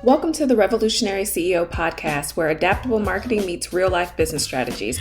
Welcome to the Revolutionary CEO podcast, where adaptable marketing meets real-life business strategies.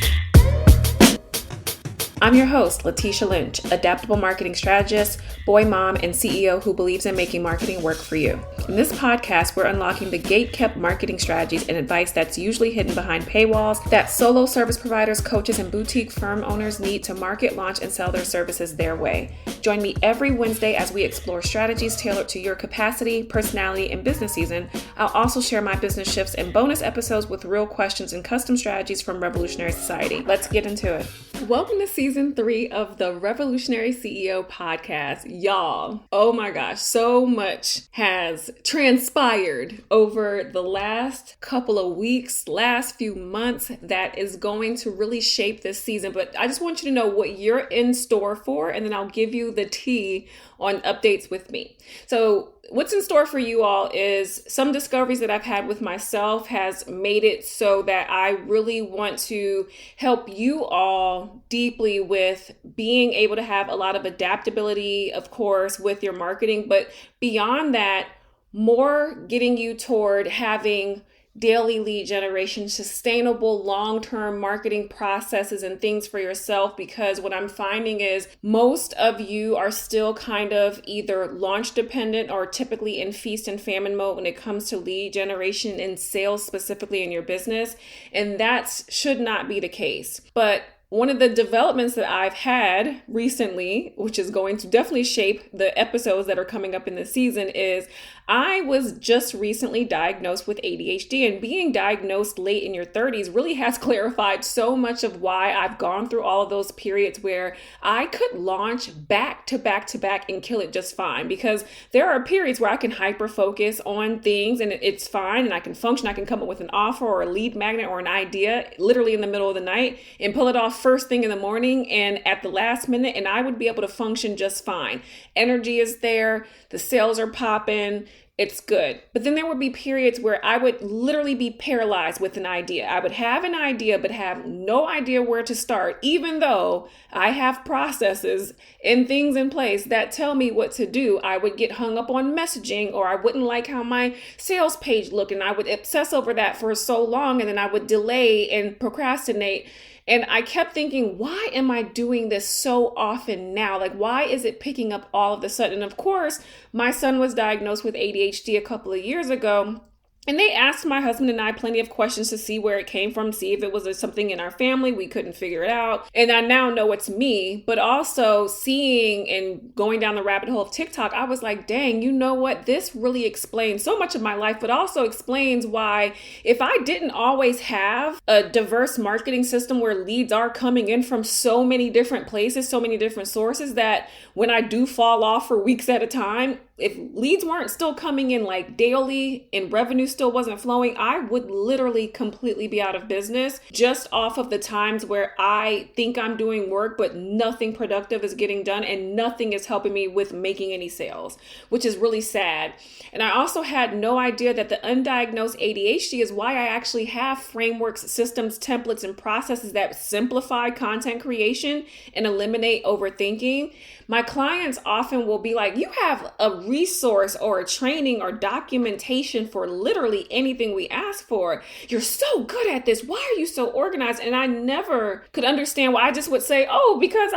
I'm your host, Letitia Lynch, adaptable marketing strategist, boy mom, and CEO who believes in making marketing work for you. In this podcast, we're unlocking the gate-kept marketing strategies and advice that's usually hidden behind paywalls that solo service providers, coaches, and boutique firm owners need to market, launch, and sell their services their way. Join me every Wednesday as we explore strategies tailored to your capacity, personality, and business season. I'll also share my business shifts and bonus episodes with real questions and custom strategies from Revolutionary Society. Let's get into it. Welcome to season 3 of the Revolutionary CEO podcast. Y'all, oh my gosh, so much has transpired over the last couple of weeks, last few months that is going to really shape this season. But I just want you to know what you're in store for, and then I'll give you the tea on updates with me. So what's in store for you all is some discoveries that I've had with myself has made it so that I really want to help you all deeply with being able to have a lot of adaptability, of course, with your marketing, but beyond that, more getting you toward having daily lead generation, sustainable long-term marketing processes and things for yourself, because what I'm finding is most of you are still kind of either launch dependent or typically in feast and famine mode when it comes to lead generation and sales specifically in your business. And that should not be the case. But one of the developments that I've had recently, which is going to definitely shape the episodes that are coming up in the season, is I was just recently diagnosed with ADHD, and being diagnosed late in your 30s really has clarified so much of why I've gone through all of those periods where I could launch back to back to back and kill it just fine, because there are periods where I can hyper focus on things and it's fine and I can function. I can come up with an offer or a lead magnet or an idea literally in the middle of the night and pull it off first thing in the morning and at the last minute, and I would be able to function just fine. Energy is there, the sales are popping, it's good. But then there would be periods where I would literally be paralyzed with an idea. I would have an idea, but have no idea where to start, even though I have processes and things in place that tell me what to do. I would get hung up on messaging, or I wouldn't like how my sales page looked, and I would obsess over that for so long, and then I would delay and procrastinate. And I kept thinking, why am I doing this so often now? Like, why is it picking up all of a sudden? And of course, my son was diagnosed with ADHD a couple of years ago. And they asked my husband and I plenty of questions to see where it came from, see if it was something in our family. We couldn't figure it out. And I now know it's me, but also seeing and going down the rabbit hole of TikTok, I was like, dang, you know what? This really explains so much of my life, but also explains why if I didn't always have a diverse marketing system where leads are coming in from so many different places, so many different sources, that when I do fall off for weeks at a time, if leads weren't still coming in like daily and revenue still wasn't flowing, I would literally completely be out of business just off of the times where I think I'm doing work, but nothing productive is getting done and nothing is helping me with making any sales, which is really sad. And I also had no idea that the undiagnosed ADHD is why I actually have frameworks, systems, templates, and processes that simplify content creation and eliminate overthinking. My clients often will be like, you have a resource or a training or documentation for literally anything we ask for. You're so good at this. Why are you so organized? And I never could understand why. I just would say, oh, because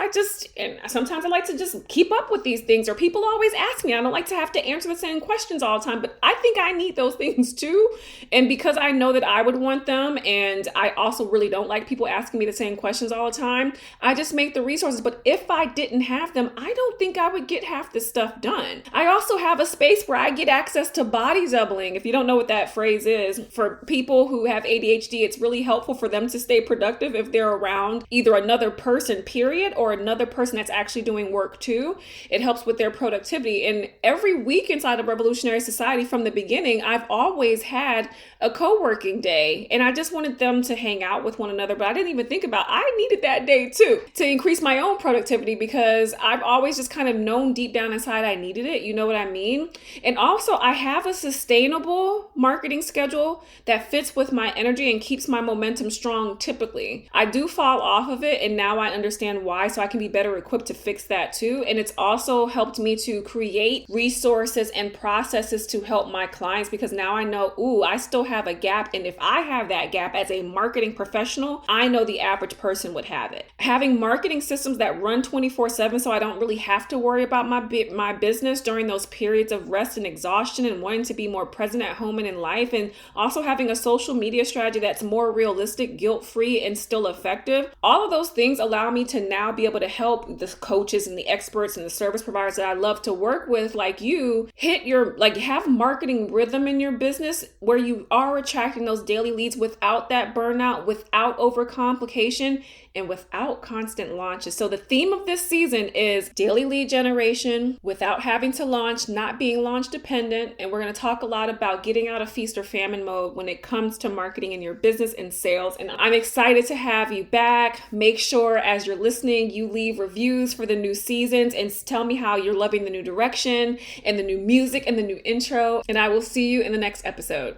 and sometimes I like to just keep up with these things, or people always ask me. I don't like to have to answer the same questions all the time, but I think I need those things too. And because I know that I would want them, and I also really don't like people asking me the same questions all the time, I just make the resources. But if I didn't have them, I don't think I would get half this stuff done. I also have a space where I get access to body doubling. If you don't know what that phrase is, for people who have ADHD, it's really helpful for them to stay productive if they're around either another person, period, or another person that's actually doing work too. It helps with their productivity. And every week inside of Revolutionary Society from the beginning, I've always had a co-working day, and I just wanted them to hang out with one another. But I didn't even think about I needed that day too to increase my own productivity, because I've always just kind of known deep down inside I needed it. know what I mean? And also, I have a sustainable marketing schedule that fits with my energy and keeps my momentum strong typically. I do fall off of it, and now I understand why, so I can be better equipped to fix that too. And it's also helped me to create resources and processes to help my clients, because now I know, I still have a gap. And if I have that gap as a marketing professional, I know the average person would have it. Having marketing systems that run 24/7, so I don't really have to worry about my business during those periods of rest and exhaustion and wanting to be more present at home and in life. And also having a social media strategy that's more realistic, guilt-free, and still effective. All of those things allow me to now be able to help the coaches and the experts and the service providers that I love to work with, like you, have marketing rhythm in your business where you are attracting those daily leads without that burnout, without overcomplication, and without constant launches. So the theme of this season is daily lead generation without having to launch, not being launch dependent. And we're going to talk a lot about getting out of feast or famine mode when it comes to marketing in your business and sales. And I'm excited to have you back. Make sure as you're listening, you leave reviews for the new seasons and tell me how you're loving the new direction and the new music and the new intro. And I will see you in the next episode.